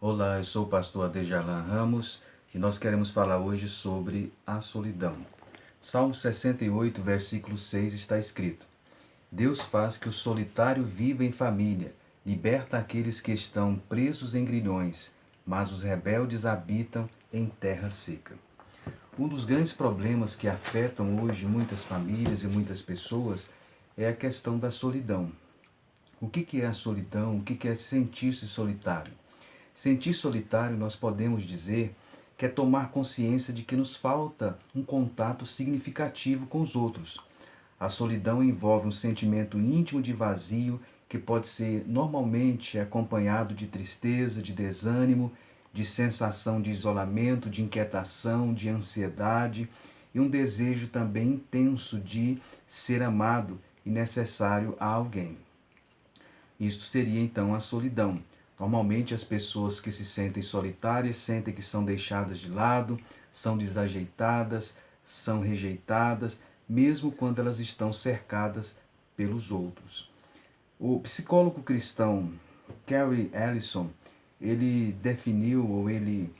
Olá, eu sou o pastor Adejalan Ramos e nós queremos falar hoje sobre a solidão. Salmo 68, versículo 6 está escrito: Deus faz que o solitário viva em família, liberta aqueles que estão presos em grilhões, mas os rebeldes habitam em terra seca. Um dos grandes problemas que afetam hoje muitas famílias e muitas pessoas é a questão da solidão. O que é a solidão? O que é sentir-se solitário? Sentir solitário, nós podemos dizer que é tomar consciência de que nos falta um contato significativo com os outros. A solidão envolve um sentimento íntimo de vazio que pode ser normalmente acompanhado de tristeza, de desânimo, de sensação de isolamento, de inquietação, de ansiedade e um desejo também intenso de ser amado e necessário a alguém. Isto seria então a solidão. Normalmente as pessoas que se sentem solitárias sentem que são deixadas de lado, são desajeitadas, são rejeitadas, mesmo quando elas estão cercadas pelos outros. O psicólogo cristão Carey Ellison, ele definiu ou ele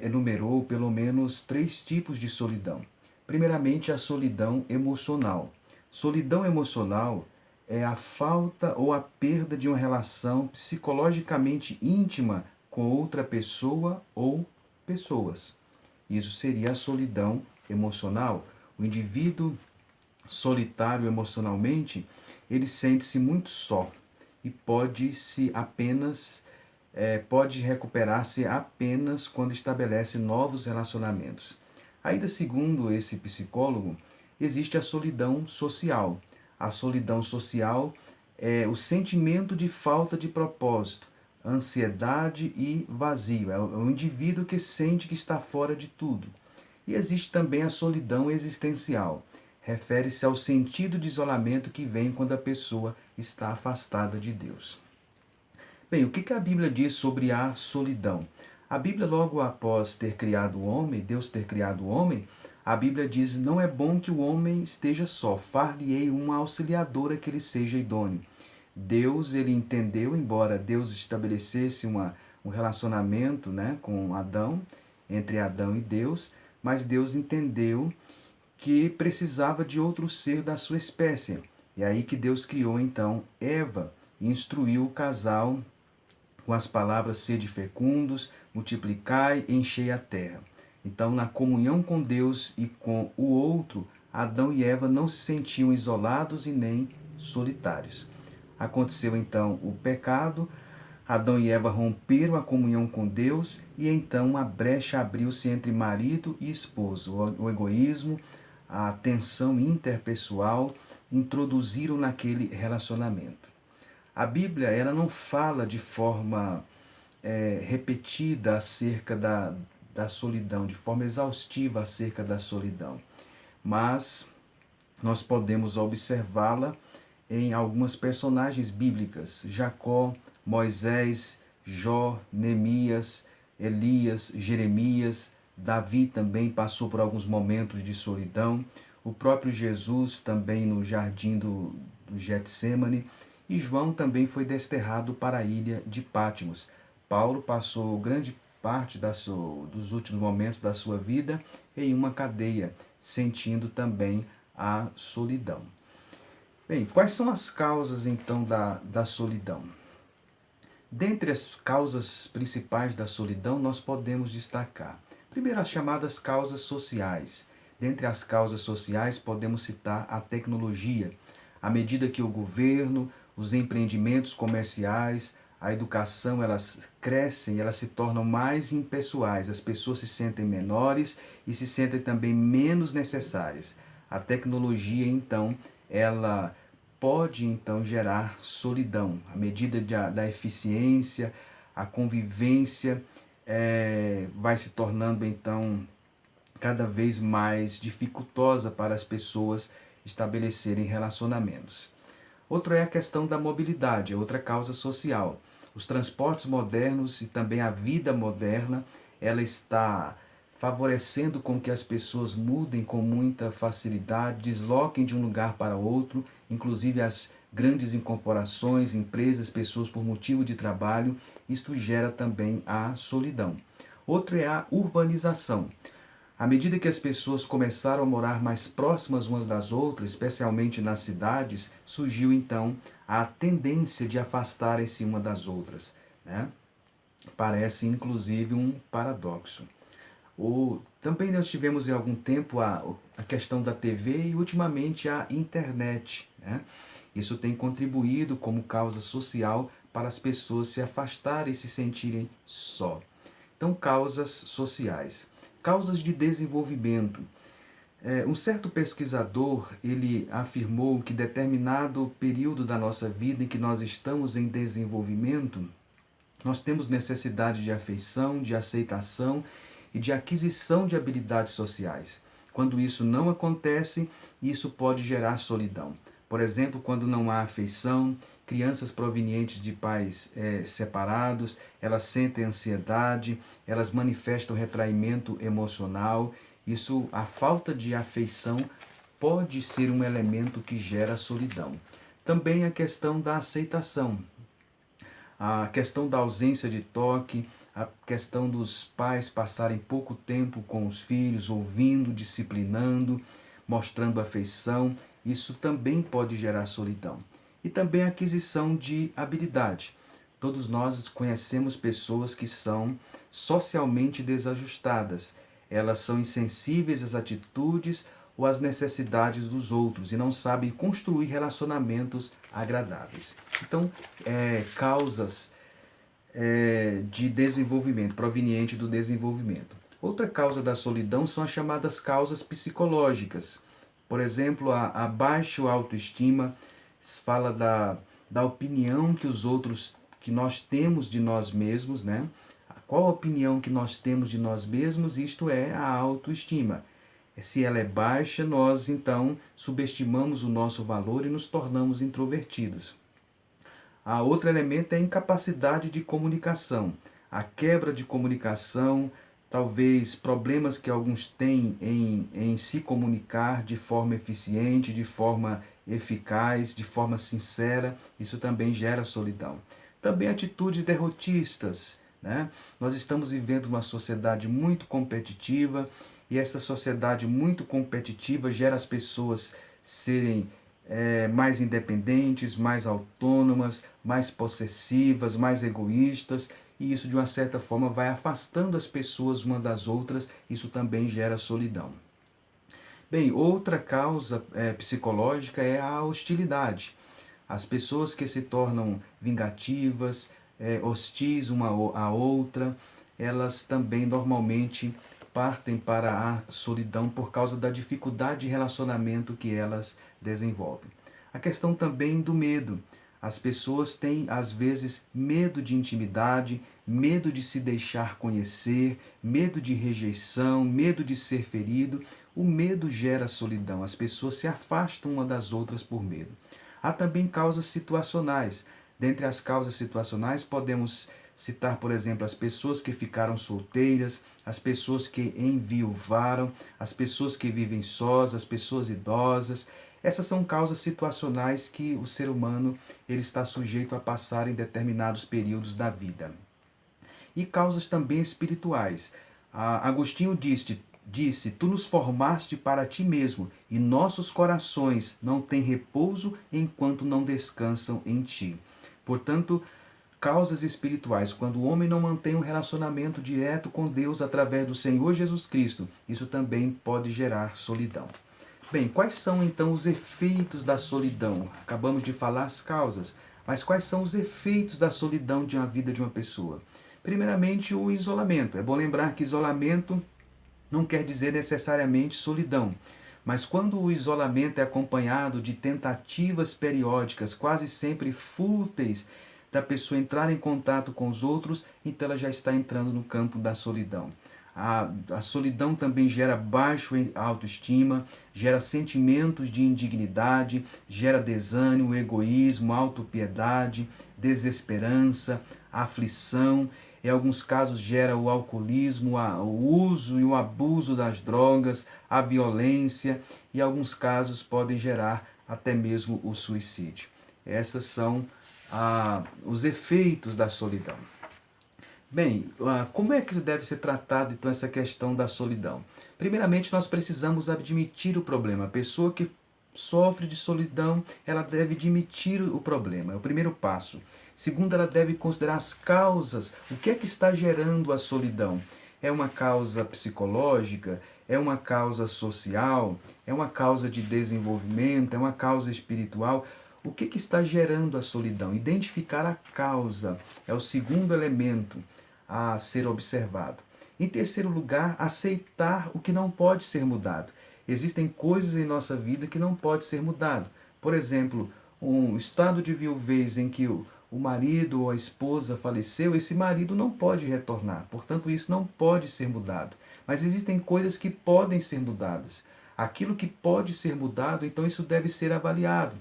enumerou pelo menos 3 tipos de solidão. Primeiramente, a solidão emocional. Solidão emocional é a falta ou a perda de uma relação psicologicamente íntima com outra pessoa ou pessoas. Isso seria a solidão emocional. O indivíduo solitário emocionalmente, ele sente-se muito só e pode recuperar-se apenas quando estabelece novos relacionamentos. Ainda segundo esse psicólogo, existe a solidão social. A solidão social é o sentimento de falta de propósito, ansiedade e vazio. É o indivíduo que sente que está fora de tudo. E existe também a solidão existencial. Refere-se ao sentido de isolamento que vem quando a pessoa está afastada de Deus. Bem, o que a Bíblia diz sobre a solidão? A Bíblia, logo após ter criado o homem, Deus ter criado o homem, a Bíblia diz: não é bom que o homem esteja só, far-lhe-ei uma auxiliadora que lhe seja idôneo. Deus, ele entendeu, embora Deus estabelecesse um relacionamento, com Adão, entre Adão e Deus, mas Deus entendeu que precisava de outro ser da sua espécie. E aí que Deus criou então Eva e instruiu o casal com as palavras: sede fecundos, multiplicai, enchei a terra. Então, na comunhão com Deus e com o outro, Adão e Eva não se sentiam isolados e nem solitários. Aconteceu então o pecado, Adão e Eva romperam a comunhão com Deus e então uma brecha abriu-se entre marido e esposo. O egoísmo, a tensão interpessoal introduziram naquele relacionamento. A Bíblia, ela não fala de forma repetida acerca da solidão, de forma exaustiva acerca da solidão, mas nós podemos observá-la em algumas personagens bíblicas: Jacó, Moisés, Jó, Neemias, Elias, Jeremias. Davi também passou por alguns momentos de solidão. O próprio Jesus também no jardim do Getsêmani. E João também foi desterrado para a ilha de Patmos. Paulo passou grande parte dos últimos momentos da sua vida em uma cadeia, sentindo também a solidão. Bem, quais são as causas então da solidão? Dentre as causas principais da solidão, nós podemos destacar, primeiro, as chamadas causas sociais. Dentre as causas sociais, podemos citar a tecnologia. À medida que o governo, os empreendimentos comerciais, a educação, elas crescem, elas se tornam mais impessoais, as pessoas se sentem menores e se sentem também menos necessárias. A tecnologia, então, ela pode então gerar solidão. À medida da eficiência, a convivência vai se tornando então cada vez mais dificultosa para as pessoas estabelecerem relacionamentos. Outra é a questão da mobilidade, é outra causa social. Os transportes modernos e também a vida moderna, ela está favorecendo com que as pessoas mudem com muita facilidade, desloquem de um lugar para outro, inclusive as grandes incorporações, empresas, pessoas por motivo de trabalho, isto gera também a solidão. Outro é a urbanização. À medida que as pessoas começaram a morar mais próximas umas das outras, especialmente nas cidades, surgiu então a tendência de afastarem-se uma das outras, né? Parece inclusive um paradoxo. Também nós tivemos em algum tempo a questão da TV e ultimamente a internet, né? Isso tem contribuído como causa social para as pessoas se afastarem e se sentirem só. Então, causas sociais. Causas de desenvolvimento. Um certo pesquisador, ele afirmou que determinado período da nossa vida em que nós estamos em desenvolvimento, nós temos necessidade de afeição, de aceitação e de aquisição de habilidades sociais. Quando isso não acontece, isso pode gerar solidão. Por exemplo, quando não há afeição, crianças provenientes de pais separados, elas sentem ansiedade, elas manifestam retraimento emocional. Isso, a falta de afeição pode ser um elemento que gera solidão. Também a questão da aceitação, a questão da ausência de toque, a questão dos pais passarem pouco tempo com os filhos, ouvindo, disciplinando, mostrando afeição, isso também pode gerar solidão. E também a aquisição de habilidade. Todos nós conhecemos pessoas que são socialmente desajustadas. Elas são insensíveis às atitudes ou às necessidades dos outros e não sabem construir relacionamentos agradáveis. Então, causas de desenvolvimento, proveniente do desenvolvimento. Outra causa da solidão são as chamadas causas psicológicas. Por exemplo, a baixa autoestima fala da opinião que os outros, que nós temos de nós mesmos, né? Qual a opinião que nós temos de nós mesmos? Isto é a autoestima. Se ela é baixa, nós então subestimamos o nosso valor e nos tornamos introvertidos. A outro elemento é a incapacidade de comunicação, a quebra de comunicação, talvez problemas que alguns têm em se comunicar de forma eficiente, de forma eficaz, de forma sincera, isso também gera solidão. Também atitudes derrotistas, né? Nós estamos vivendo uma sociedade muito competitiva e essa sociedade muito competitiva gera as pessoas serem mais independentes, mais autônomas, mais possessivas, mais egoístas, e isso de uma certa forma vai afastando as pessoas uma das outras, isso também gera solidão. Bem, outra causa psicológica é a hostilidade. As pessoas que se tornam vingativas, hostis uma à outra, elas também normalmente partem para a solidão por causa da dificuldade de relacionamento que elas desenvolvem. A questão também do medo. As pessoas têm, às vezes, medo de intimidade, medo de se deixar conhecer, medo de rejeição, medo de ser ferido. O medo gera solidão. As pessoas se afastam uma das outras por medo. Há também causas situacionais. Dentre as causas situacionais, podemos citar, por exemplo, as pessoas que ficaram solteiras, as pessoas que enviuvaram, as pessoas que vivem sós, as pessoas idosas. Essas são causas situacionais que o ser humano ele está sujeito a passar em determinados períodos da vida. E causas também espirituais. Agostinho disse, tu nos formaste para ti mesmo, e nossos corações não têm repouso enquanto não descansam em ti. Portanto, causas espirituais, quando o homem não mantém um relacionamento direto com Deus através do Senhor Jesus Cristo, isso também pode gerar solidão. Bem, quais são então os efeitos da solidão? Acabamos de falar as causas, mas quais são os efeitos da solidão de uma vida de uma pessoa? Primeiramente, o isolamento. É bom lembrar que isolamento não quer dizer necessariamente solidão, mas quando o isolamento é acompanhado de tentativas periódicas, quase sempre fúteis, da pessoa entrar em contato com os outros, então ela já está entrando no campo da solidão. A solidão também gera baixa autoestima, gera sentimentos de indignidade, gera desânimo, egoísmo, autopiedade, desesperança, aflição. Em alguns casos gera o alcoolismo, o uso e o abuso das drogas, a violência e em alguns casos podem gerar até mesmo o suicídio. Essas são os efeitos da solidão. Bem, como é que deve ser tratado então essa questão da solidão? Primeiramente, nós precisamos admitir o problema. A pessoa que sofre de solidão, ela deve admitir o problema. É o primeiro passo. Segundo, ela deve considerar as causas. O que é que está gerando a solidão? É uma causa psicológica? É uma causa social? É uma causa de desenvolvimento? É uma causa espiritual? O que está gerando a solidão? Identificar a causa é o segundo elemento a ser observado. Em terceiro lugar, aceitar o que não pode ser mudado. Existem coisas em nossa vida que não pode ser mudado. Por exemplo, um estado de viuvez em que o marido ou a esposa faleceu, esse marido não pode retornar. Portanto, isso não pode ser mudado. Mas existem coisas que podem ser mudadas. Aquilo que pode ser mudado, então isso deve ser avaliado.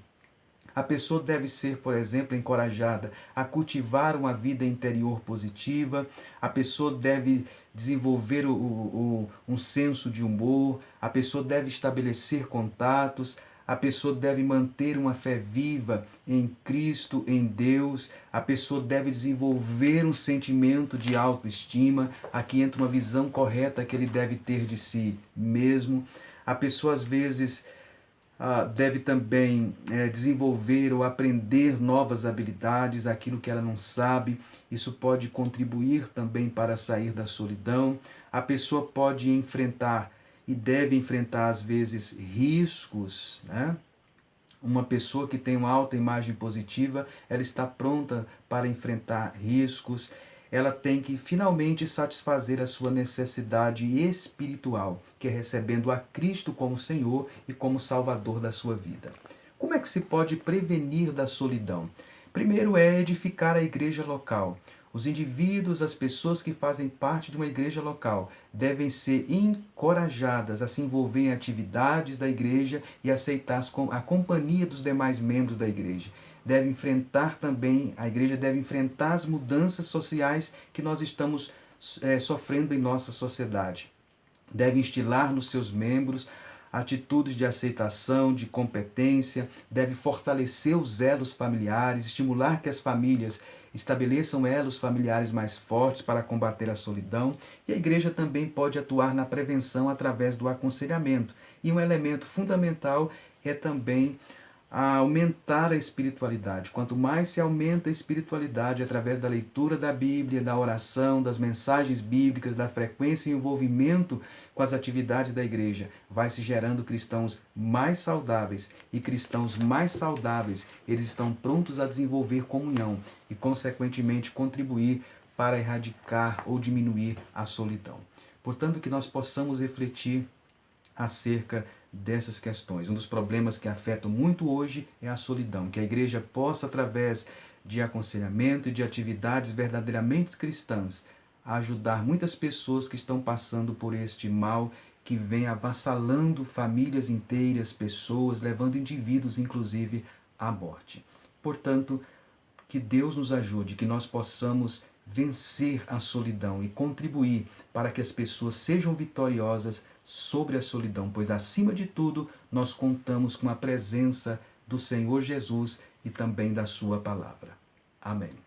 A pessoa deve ser, por exemplo, encorajada a cultivar uma vida interior positiva, a pessoa deve desenvolver um senso de humor, a pessoa deve estabelecer contatos, a pessoa deve manter uma fé viva em Cristo, em Deus, a pessoa deve desenvolver um sentimento de autoestima, aqui entra uma visão correta que ele deve ter de si mesmo. A pessoa, às vezes, deve também desenvolver ou aprender novas habilidades, aquilo que ela não sabe. Isso pode contribuir também para sair da solidão. A pessoa pode enfrentar e deve enfrentar, às vezes, riscos, né? Uma pessoa que tem uma alta imagem positiva, ela está pronta para enfrentar riscos. Ela tem que finalmente satisfazer a sua necessidade espiritual, que é recebendo a Cristo como Senhor e como Salvador da sua vida. Como é que se pode prevenir da solidão? Primeiro é edificar a igreja local. Os indivíduos, as pessoas que fazem parte de uma igreja local, devem ser encorajadas a se envolver em atividades da igreja e aceitar a companhia dos demais membros da igreja. A igreja deve enfrentar as mudanças sociais que nós estamos sofrendo em nossa sociedade. Deve instilar nos seus membros atitudes de aceitação, de competência, deve fortalecer os elos familiares, estimular que as famílias estabeleçam elos familiares mais fortes para combater a solidão, e a igreja também pode atuar na prevenção através do aconselhamento. E um elemento fundamental é também aumentar a espiritualidade. Quanto mais se aumenta a espiritualidade através da leitura da Bíblia, da oração, das mensagens bíblicas, da frequência e envolvimento com as atividades da igreja, vai se gerando cristãos mais saudáveis, e cristãos mais saudáveis, eles estão prontos a desenvolver comunhão e, consequentemente, contribuir para erradicar ou diminuir a solidão. Portanto, que nós possamos refletir acerca dessas questões. Um dos problemas que afetam muito hoje é a solidão. Que a igreja possa, através de aconselhamento e de atividades verdadeiramente cristãs, ajudar muitas pessoas que estão passando por este mal que vem avassalando famílias inteiras, pessoas, levando indivíduos, inclusive, à morte. Portanto, que Deus nos ajude, que nós possamos vencer a solidão e contribuir para que as pessoas sejam vitoriosas sobre a solidão, pois acima de tudo nós contamos com a presença do Senhor Jesus e também da sua palavra. Amém.